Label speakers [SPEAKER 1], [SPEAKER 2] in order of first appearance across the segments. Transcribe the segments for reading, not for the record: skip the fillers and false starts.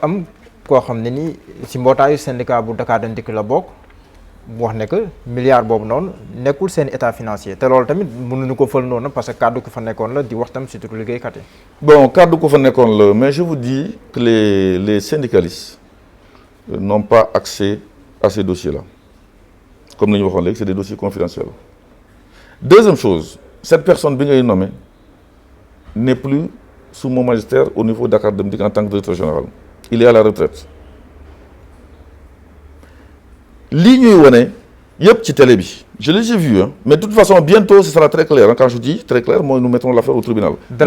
[SPEAKER 1] am koo xam ne ni si mbootaayu syndicat bu Dakar Dem Dikk la bokk wax ne que milliard boobu noonu nekkul seen état financier te loolu tamit mënuñu ko fël noonu parce que kàddu ko fa nekkoon la di wax tam surtout liggéeykat yi.
[SPEAKER 2] bon kàddu ko fa nekkoon la mais je vous dis que les syndicalistes n'ont pas accès à ces dossiers-là comme ni ñu waxoon léegi c'est des dossiers confidentiels. Deuxième chose, cette personne bi ngay nommée n'est plus sous mon magistère au niveau de Dakar Dem Dikk en tant que directeur général. Il est à la retraite. Lii ñuy wane yëpp ci télé bi je les ai vus mais de toute façon bientôt ce sera très clair quand je dis très clair mooy nous mettrons l'affaire au tribunal.
[SPEAKER 1] de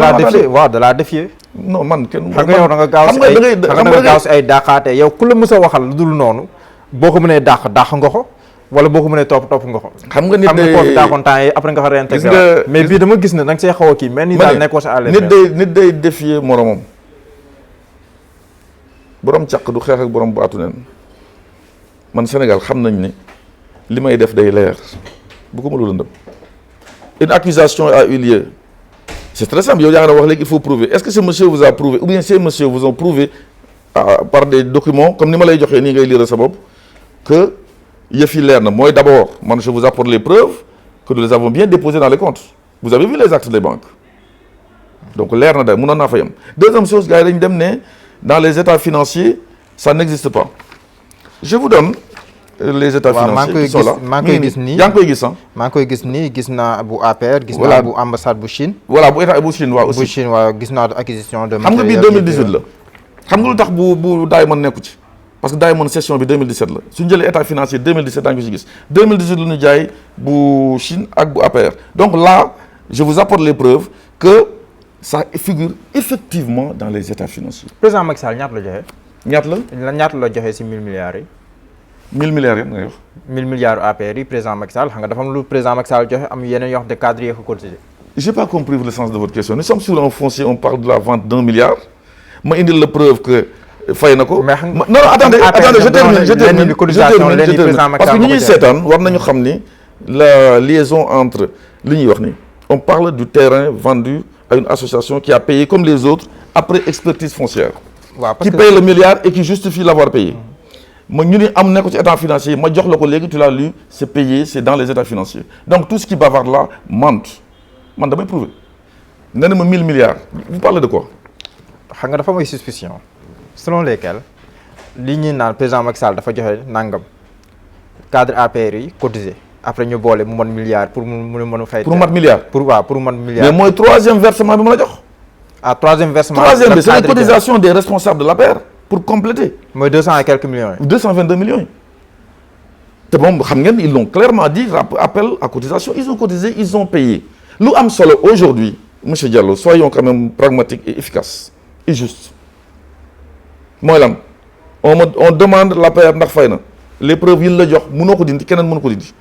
[SPEAKER 1] la défier.
[SPEAKER 2] non man kenn.
[SPEAKER 1] xam nga yow da nga gaaw si ay dàqaate yow ku la mës a waxal lu dul noonu boo ko mënee dàq nga ko wala boo ko mënee topp nga ko.
[SPEAKER 2] xam nga nit day
[SPEAKER 1] xam nga dàqoon temps yi après nga fa réintégré mais bii dama gis ne da nga see xaw a kii mais ni daal nekkoo sa àll.
[SPEAKER 2] nit day défier moromam borom càq du xeex ak borom baatu neen man Sénégal xam nañ ne li may def day leer bu ko mënul lëndëm une accusation a eu lieu c'est très simple yow yaa ngi wax léegi il faut prouver est-ce que ce monsieur vous a prouvé ou bien ces messieurs vous ont prouvé par des documents comme ni ma lay joxee nii ngay lire sa bopp que yëf yi leer na mooy d'abord man je vous apporte les preuves que nous les avons bien déposées dans les comptes vous avez vu les actes des banques donc leer na da mënoon naa fa yem deuxième chose gars yi dañu dem ne dans les états financiers ça n'existe pas je vous donne les états financiers qui sont là
[SPEAKER 1] maa ngi koy gis nii
[SPEAKER 2] yaa ngi koy gis ah.
[SPEAKER 1] maa ngi koy gis nii gis naa bu APR. gis naa bu ambassade bu Chine.
[SPEAKER 2] voilà bu état bu Chine waaw aussi.
[SPEAKER 1] bu Chine waaw gis naa acquisition de.
[SPEAKER 2] xam nga bii 2018 la. xam nga lu tax bu Diamond nekku ci parce que Diamond session bi 2017 la suñu jëlee état financier 2017 daa ngi ko ci gis 2018 la ñu jaay bu Chine ak bu APR donc là je vous apporte les preuves que ça figure effectivement dans les états financiers.
[SPEAKER 1] président Macky Sall ñaata la joxe.
[SPEAKER 2] ñaata
[SPEAKER 1] la joxe si 1000 milliards yi.
[SPEAKER 2] 1000 milliards yëpp ngay wax.
[SPEAKER 1] 1000 milliards APR yi président Macky Sall xam nga dafa am lu président Macky Sall joxe am yeneen yoo xam ne cadre yi ko cotisé.
[SPEAKER 2] J'ai pas compris le sens de votre question nous sommes sur un foncier on parle de la vente d'1 milliard ma indil la preuve que fay na ko.
[SPEAKER 1] mais xam nga
[SPEAKER 2] non attendez je termine parce que ñi ñuy seetaan war nañu xam ni la liaison entre li ñuy wax ni on parle du terrain vendu à une association qui a payé comme les autres après expertise foncière.
[SPEAKER 1] waaw
[SPEAKER 2] qui paye le milliard et qui justifie l'avoir payé. ma ñu ni am nekk ci état financier ma jox la ko léegi tu l'as lu c'est payé c'est dans les états financiers donc tout ce qui bavarde là mente man damay prouver nee na ma 1000 milliards vous parlez de quoi.
[SPEAKER 1] xam nga dafa am ay suspicion selon lesquelles li ñuy naan président Macky Sall dafa joxe nangam cadre APR yi cotisé après ñu boole mu mën milliard pour mu mën a fay.
[SPEAKER 2] pour mat milliard
[SPEAKER 1] pour mën milliard.
[SPEAKER 2] mais mooy troisième versement bi ma la jox.
[SPEAKER 1] troisième versement.
[SPEAKER 2] troisième bi c'est la cotisation des responsables de l'APR pour compléter.
[SPEAKER 1] mooy 200 et quelques millions yi.
[SPEAKER 2] 222 millions yi. te moom xam ngeen ils l'ont clairement dit appel à cotisation ils ont cotisé ils ont payé lu am solo aujourd'hui monsieur Diallo soyons quand même pragmatiques et efficaces et justes mooy lan on demande l'APR ndax fay na les preuves yi la jox mënoo ko dindi keneen mënu ko dindi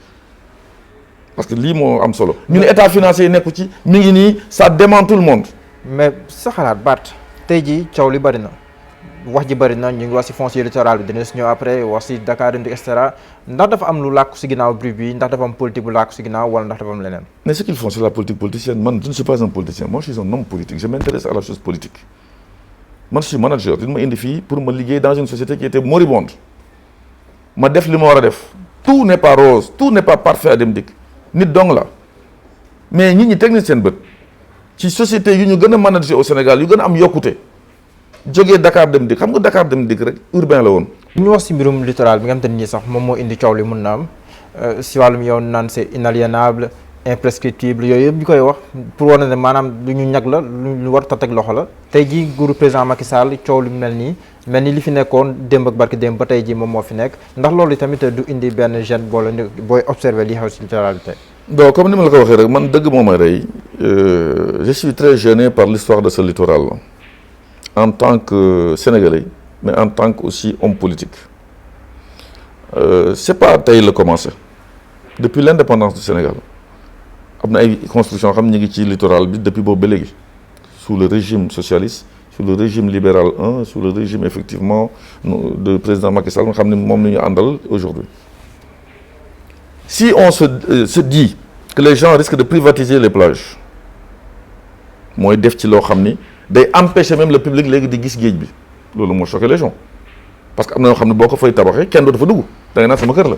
[SPEAKER 2] parce que lii moo am solo ñu ne état financier yi nekku ci mi ngi nii ça dément tout le monde.
[SPEAKER 1] mais sa xalaat Bart tey jii coow li bari na. wax ji bëri na ñu ngi wax ci foncier littoral bi dina si ñëw après wax ci Dakar Dem Dikk et cetera ndax dafa am lu làkku ci ginnaaw bruit bi ndax dafa am politique bu làkku ci ginnaaw wala ndax dafa am leneen.
[SPEAKER 2] mais ce qu'ils font c'est la politique politicienne man je ne suis pas un politicien moi je suis un homme politique je m'intéresse à la chose politique man je suis manager dañ ma indi fii pour ma liggéey dans une société qui était moribonde ma def li ma war a def tout n'est pas rose tout n'est pas parfait à Dem Dikk nit dong la mais nit ñi teg nañ seen bët ci société yu ñu gën a manager au Sénégal yu gën a am yokkute. jógee Dakar Dem Dikk xam nga Dakar Dem Dikk rek urbain la woon.
[SPEAKER 1] bu ñu wax ci mbirum littoral bi nga xam te ne nii sax moom moo indi coow li mun na am ci wàllum yoon naan c'est inaliénable imprescriptible yooyu yëpp ñu koy wax pour wane ne maanaam lu ñu ñag la lu war a teg loxo la tey jii nguuru président Macky Sall coow lu mel ni li fi nekkoon démb ak barki démb ba tey jii moom moo fi nekk ndax loolu tamit du indi benn gêne booy observer li xew ci littoral bi tey.
[SPEAKER 2] bon comme ni ma la ko waxee rek man dëgg moo may rey je suis très gêné par l'histoire de ce littoral là. En tant que Sénégalais, mais en tant que aussi homme politique. C'est pas tey la commencé. Depuis l'indépendance du Sénégal, am na ay construction xam ñu ngi ci littoral bi depuis boobu ba léegi sous le régime socialiste, sous le régime libéral 1, sous le régime effectivement de président Macky Sall nga xam ne moom la ñu àndal aujourd'hui. Si on se dit que les gens risquent de privatiser les plages mooy def ci loo xam ni day empêcher même le public léegi di gis géej bi loolu moo choqué les gens parce que am na yoo xam ne boo ko fay tabaxee kenn dootu fa dugg da ngay naan sama kër la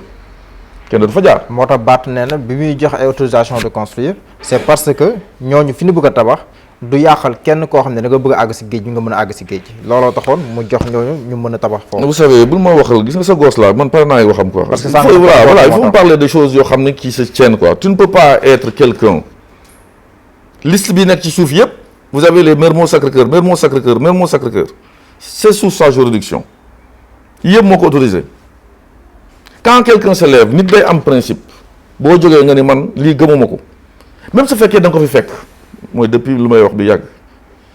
[SPEAKER 2] kenn dootu fa jaar.
[SPEAKER 1] moo tax Barth nee na bi muy jox ay autorisation de construire c'est parce que ñooñu fi ñu bëgg a tabax du yàqal kenn koo xam ne da nga bëgg a àgg si géej bi nga mën a àgg si géej looloo taxoon mu jox ñooñu ñu mën a tabax foofu.
[SPEAKER 2] vous savez bul ma waxal gis nga sa gosse là man pare naa waxam quoi.
[SPEAKER 1] parce que
[SPEAKER 2] voilà il faut me parler de choses yoo xam ne qui se tiennent quoi. Tu ne peux pas être quelqu'un liste bi nekk ci suuf yëpp vous avez les Mermoz Sacré-Cœur Mermoz Sacré-Cœur Mermoz Sacré-Cœur c'est sous sa juridiction yëpp moo ko autorisé quand quelqu'un se lève nit day am principe boo jógee nga ni man lii gëmuma ko même su fekkee da nga ko fi fekk mooy depuis lu may wax bi yàgg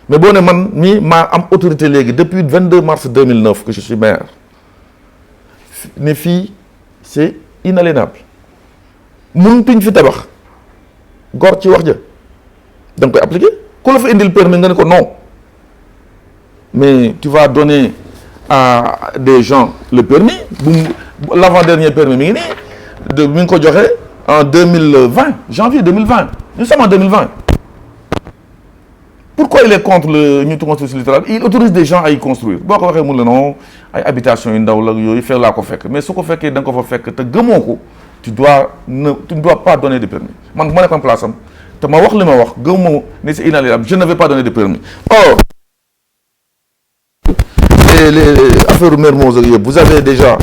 [SPEAKER 2] mais boo ne man mii maa am autorité léegi depuis 22 mars 2009 que je suis maire ne fii c'est inaliénable mënutuñ fi tabax gor ci wax ja da nga koy appliquer ku la fa indil permis nga ne ko non mais tu vas donner à des gens le permis l'avant-dernier permis mi ngi nii mi ngi ko joxe en 2020 janvier 2020 nous sommes en 2020 pourquoi il est contre ñu construire littoral il autorise des gens à y construire boo ko waxee mun la non ay habitations yu ndaw la yooyu fekk laa ko fekk mais su ko fekkee da nga ko fa fekk te gëmoo ko tu ne dois pas donner de permis man bu ma nekkoon place am te ma wax li ma wax gëmmoo ne c'est inaliénable je ne vais pas donner de permis or les affaires Mermoz ak yëpp vous avez déjà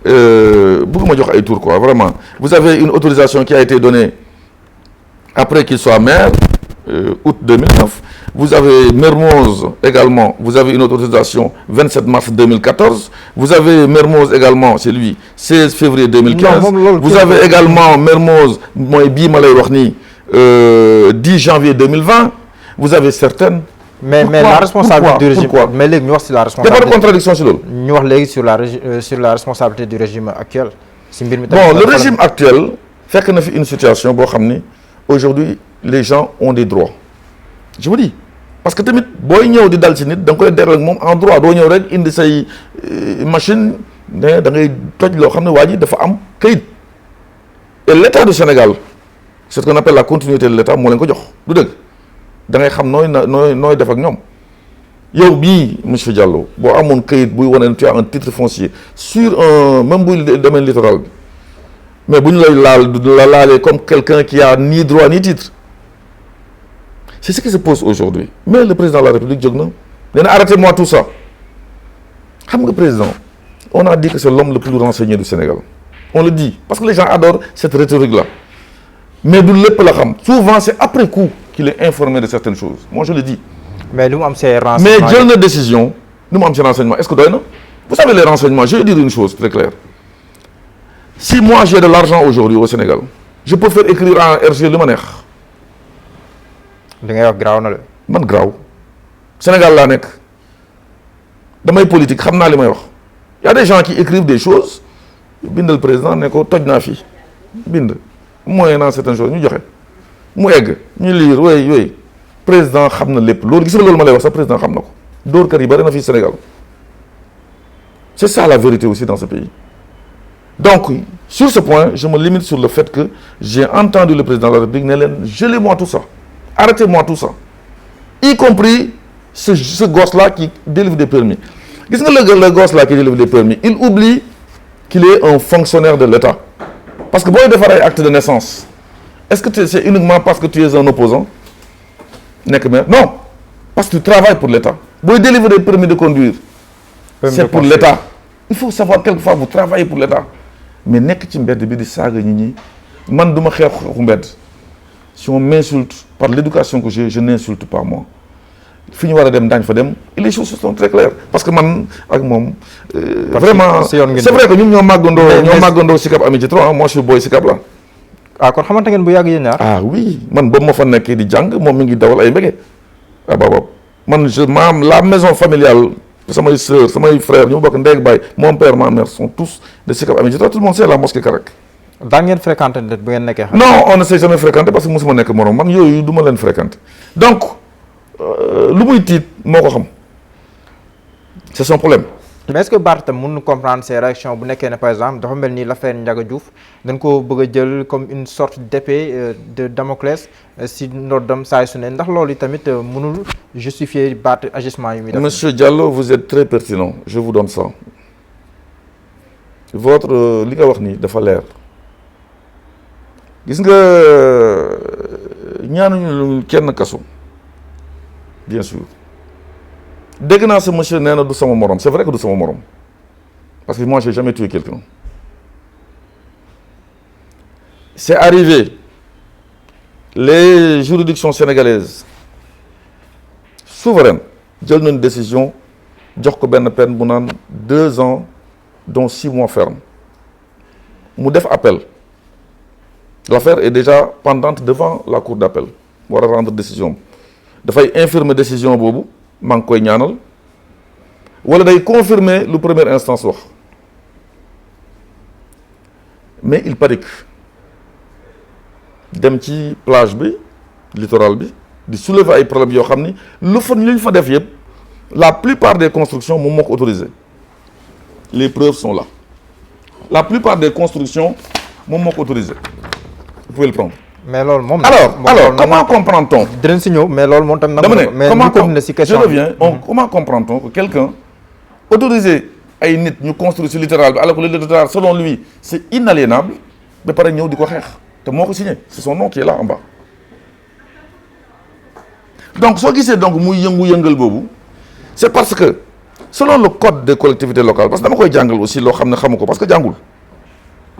[SPEAKER 2] bëgguma jox ay tour quoi vraiment vous avez une autorisation qui a été donnée après qu'il soit maire août 2009 vous avez Mermoz également vous avez une autorisation 27 mars 2014 vous avez Mermoz également c'est lui 16 février 2015 vous avez également Mermoz mooy bii ma lay wax nii 10 janvier 2020 vous avez certaines
[SPEAKER 1] mais la responsabilité du régime mais léegi ñu wax si la responsabilité.
[SPEAKER 2] y a pas de contradiction si loolu.
[SPEAKER 1] ñu wax léegi sur la responsabilité du régime actuel. si mbir mi
[SPEAKER 2] bon le régime actuel fekk na fi une situation boo xam ni aujourd'hui les gens ont des droits je vous dis parce que tamit booy ñëw di dal ci nit da nga koy deral ak moom en droit doo ñëw rek indi say machine ne da ngay toj loo xam ne waa ji dafa am kayit et l'État du Sénégal c'est ce qu'on appelle la continuité de l'État moo leen ko jox du dëgg. da ngay xam nooy def ak ñoom yow bii monsieur Diallo boo amoon kayit buy wane ne tu as un titre foncier sur un même buy domaine littoral bi mais bu ñu lay laalee comme quelqu'un qui a ni droit ni titre c'est ce qui se pose aujourd'hui mais le président de la République jóg na nee na arrêtez-moi tout ça xam nga président on a dit que c'est l'homme le plus renseigné du Sénégal on le dit parce que les gens adorent cette rhétorique là mais du lépp la xam souvent c'est après coup qu'il est informé de certaines choses moi je le dis.
[SPEAKER 1] mais lu mu am ces renseignements
[SPEAKER 2] mais jël na décision lu mu am ces renseignements est-ce que doy na vous savez les renseignements je vais dire une chose très claire si moi j'ai de l'argent aujourd'hui au Sénégal je peux faire écrire en RG lu ma neex.
[SPEAKER 1] li ngay wax graaw na la.
[SPEAKER 2] man graaw Sénégal laa nekk damay politique xam naa li may wax y a des gens qui écrivent des choses bindal président ne ko toj naa fii bind moyennant certaines choses ñu joxe. mu egg ñu liir yooyu président xam na lépp loolu gis nga loolu ma lay wax sax président xam na ko dóorkat yi bari na fii Sénégal c'est ça la vérité aussi dans ce pays donc sur ce point je me limite sur le fait que j'ai entendu le président de la République ne leen gelez-moi tout ça arrêtez-moi tout ça y compris ce gosse-là qui délivre des permis gis nga le gosse-là qui délivre des permis il oublie qu'il est un fonctionnaire de l'État parce que booy defar ay acte de naissance est-ce que c'est uniquement parce que tu es un opposant nekk maire non parce que tu travailles pour l'État booy délivrer des permis de conduire c'est pour l'État il faut savoir quelquefois vous travaillez pour l'État mais nekk ci mbedd bi di saaga nit ñi man du ma xeexu mbedd si on m'insulte par l'éducation que j'ai je n'insulte pas moi fi ñu war a dem daañ fa dem et les choses sont très claires parce que man ak moom vraiment c'est vrai que ñun ñoo màggandoo Sicap Amitié 3 moi je suis boy Sicap là
[SPEAKER 1] ah kon xamante ngeen bu yàgg yéen ñaar.
[SPEAKER 2] ah oui man ba ma fa nekkee di jàng moom mi ngi dawal ay mbége ah boobu man la maison familiale samay sœurs samay frères ñu bokk ndey ak baay mon père ma mère sont tous de Sicap Amitié tout le monde sait la mosquée Karak.
[SPEAKER 1] daan ngeen fréquenté bu ngeen nekkee.
[SPEAKER 2] non on ne s'est jamais fréquenté parce que mosuma nekk morom man yooyu du ma leen fréquenté donc lu muy tiit moo ko xam c'est son problème
[SPEAKER 1] mais est-ce que Barth tam mën na comprendre ces réactions bu nekkee ne par exemple dafa mel ni l'affaire Ndiaga Diouf dañ ko bëgg a jël comme une sorte d'épée de Damoclès si ndoddam saa su ne ndax loolu tamit mënul justifier Barth agissement yi muy def.
[SPEAKER 2] Monsieur Diallo, vous êtes très pertinent, je vous donne ça. Votre li nga wax ni dafa leer gis nga ñaanuñu kenn kaso bien sûr dégg naa ce monsieur nee na du sama morom c'est vrai que du sama morom parce que moi j'ai jamais tué quelqu'un c'est arrivé les juridictions sénégalaises souveraines jël nañu décision jox ko benn peine bu naan 2 ans dont 6 mois ferme mu def appel l'affaire est déjà pendante devant la cour d'appel war a rendre décision dafay infirmer décision boobu maa ngi koy ñaanal wala day confirmer lu première instance wax mais il paraît que dem ci plage bi littoral bi di soulever ay problèmes yoo xam ni lu ñu fa def yëpp la plupart des constructions moom moo ko autorisé les preuves sont là la plupart des constructions moom moo ko autorisé vous pouvez le prendre.
[SPEAKER 1] mais loolu moom.
[SPEAKER 2] alors comment comprend-on.
[SPEAKER 1] dinañ si ñëw mais loolu moom tam.
[SPEAKER 2] dama ne
[SPEAKER 1] mais ñu continuer si question
[SPEAKER 2] je reviens comment comprend-on que quelqu'un autorisé ay nit ñu construire sur littoral bi alors que le littoral selon lui c'est inaliénable ba pare ñëw di ko xeex te moo ko signé c'est son nom qui est là en bas. donc soo gisee donc muy yëngal boobu c'est parce que selon le code des collectivités locales parce que dama koy jàngal aussi loo xam ne xamu ko parce que jàngul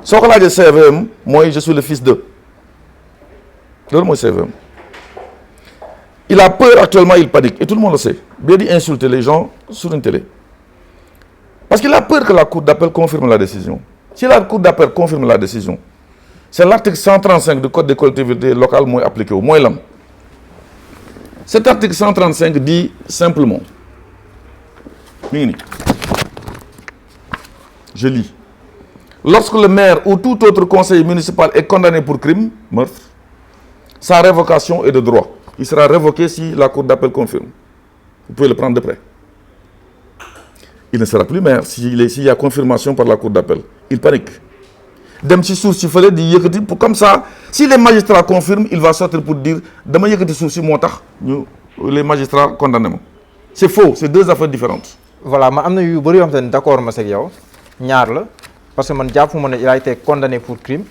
[SPEAKER 2] soo ko laajee CVM mooy je suis le fils de loolu mooy CVM il a peur actuellement il panique et tout le monde le sait bien di insulter les gens sur une télé parce qu'il a peur que la cour d'appel confirme la décision si la cour d'appel confirme la décision c'est l'article 135 du code des collectivités locales mooy appliqué wu mooy lan cet article 135 dit simplement mi ngi nii je lis lorsque le maire ou tout autre conseiller municipal est condamné pour crime meurtre sa révocation est de droit il sera révoqué si la cour d'appel confirme vous pouvez le prendre de près il ne sera plus maire s'il y a confirmation par la cour d'appel il panique dem ci suuf si fële di yëkkati pour comme ça si les magistrats confirment il va sortir pour dire dama yëkkati suuf si moo tax ñu les magistrats condamné ma c'est faux c'est deux affaires différentes.
[SPEAKER 1] voilà ma am na yu bëri yoo xam ne d'accord ma seeg yow ñaar la parce que man jàpp ma ne il a été condamné pour crime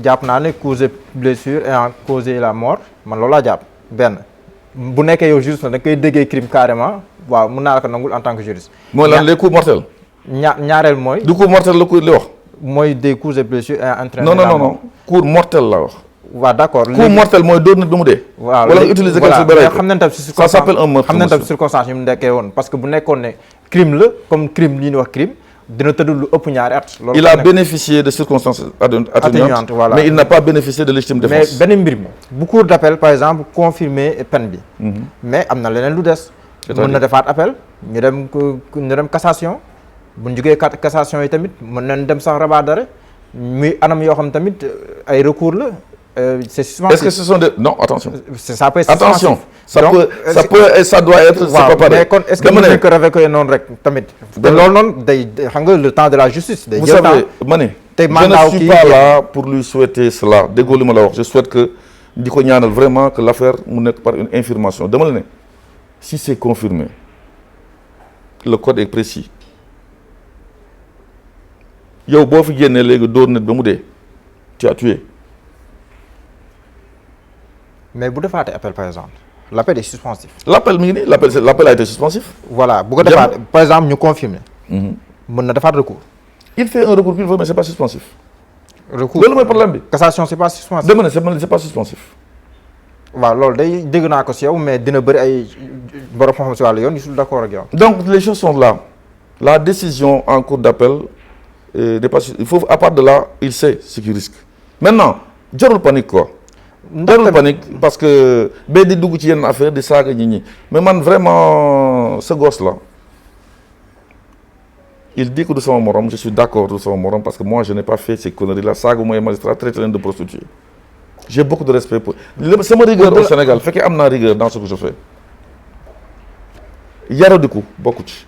[SPEAKER 1] jàpp naa ne causé blessure et en causé la mort man loolu laa jàpp benn bu nekkee yow juriste na da koy déggee crime carrément waaw mën naa la ko nangul en tant que juriste.
[SPEAKER 2] mooy lan les coups mortels.
[SPEAKER 1] ñaareel mooy.
[SPEAKER 2] du coup mortel la li wax.
[SPEAKER 1] mooy des coups et blessures et entraîné
[SPEAKER 2] non coup mortel la wax.
[SPEAKER 1] waaw d'accord
[SPEAKER 2] coup mortel mooy dóor nit ba mu dee.
[SPEAKER 1] waaw
[SPEAKER 2] wala utiliser quelque chose
[SPEAKER 1] xam nañ tam si
[SPEAKER 2] ça s'appelle un meurtre.
[SPEAKER 1] xam nañ tam si circonstance yi mu nekkee woon parce que bu nekkoon ne crime la comme crime li ñuy wax crime dina tëdd lu ëpp ñaari at. loolu
[SPEAKER 2] il a bénéficié de circonstances atténuantes voilà. Mais il n'a pas bénéficié de légitime défense.
[SPEAKER 1] mais benn mbir mi bu cour d'appel par exemple confirmer peine bi. mais am na leneen lu des. mën na defaat appel ñu dem cassation bu ñu jógee cassation yi tamit mën nañ dem sax rabat d'arrêt muy anam yoo xam tamit ay recours la. C'est suspensif. Est-ce
[SPEAKER 2] que ce sont des... Non, attention.
[SPEAKER 1] Ça peut être
[SPEAKER 2] attention. Ça peut et ça doit être... c'est pas pareil.
[SPEAKER 1] Mais est-ce que mën nañ ko révoquer noonu rek tamit. te loolu noonu day xam nga le temps de la justice. day jël temps
[SPEAKER 2] vous savez ma ne. je ne suis pas là pour lui souhaiter cela déggoo li ma la wax je souhaite que di ko ñaanal vraiment que l'affaire mu nekk par une infirmation dama la ne si c'est confirmé le code est précis yow boo fi génnee léegi dóor nit ba mu dee tu as tué.
[SPEAKER 1] mais bu defaatee appel par exemple l'appel est suspensif.
[SPEAKER 2] l'appel mi ngi nii l'appel a été suspensif.
[SPEAKER 1] voilà bu ko defaat par exemple ñu confirmer. mën na defaat recours.
[SPEAKER 2] il fait un recours qu'il veut mais c'est pas suspensif.
[SPEAKER 1] recours
[SPEAKER 2] loolu mooy problème bi.
[SPEAKER 1] cassation c'est pas suspensif.
[SPEAKER 2] dama ne c'est pas suspensif.
[SPEAKER 1] waaw loolu day dégg naa ko si yow mais dina bëri ay borom xam-xam si wàllu yoon yu sul d'accord ak yow.
[SPEAKER 2] donc les choses sont là la décision en cour d'appel n'est pas il faut à part de là il sait ce qu'il risque maintenant jarul panique quoi. jarul panique parce que ba di dugg ci yenn affaire di saaga nit ñi mais man vraiment ce gosse là il dit que du sama morom je suis d'accord du sama morom parce que moi je n'ai pas fait ces conneries là saaga mooy magistrat traité leen de prostituée j'ai beaucoup de respect pour sama rigueur au Sénégal fekkee am naa rigueur dans ce que je fais yaradiku bokku ci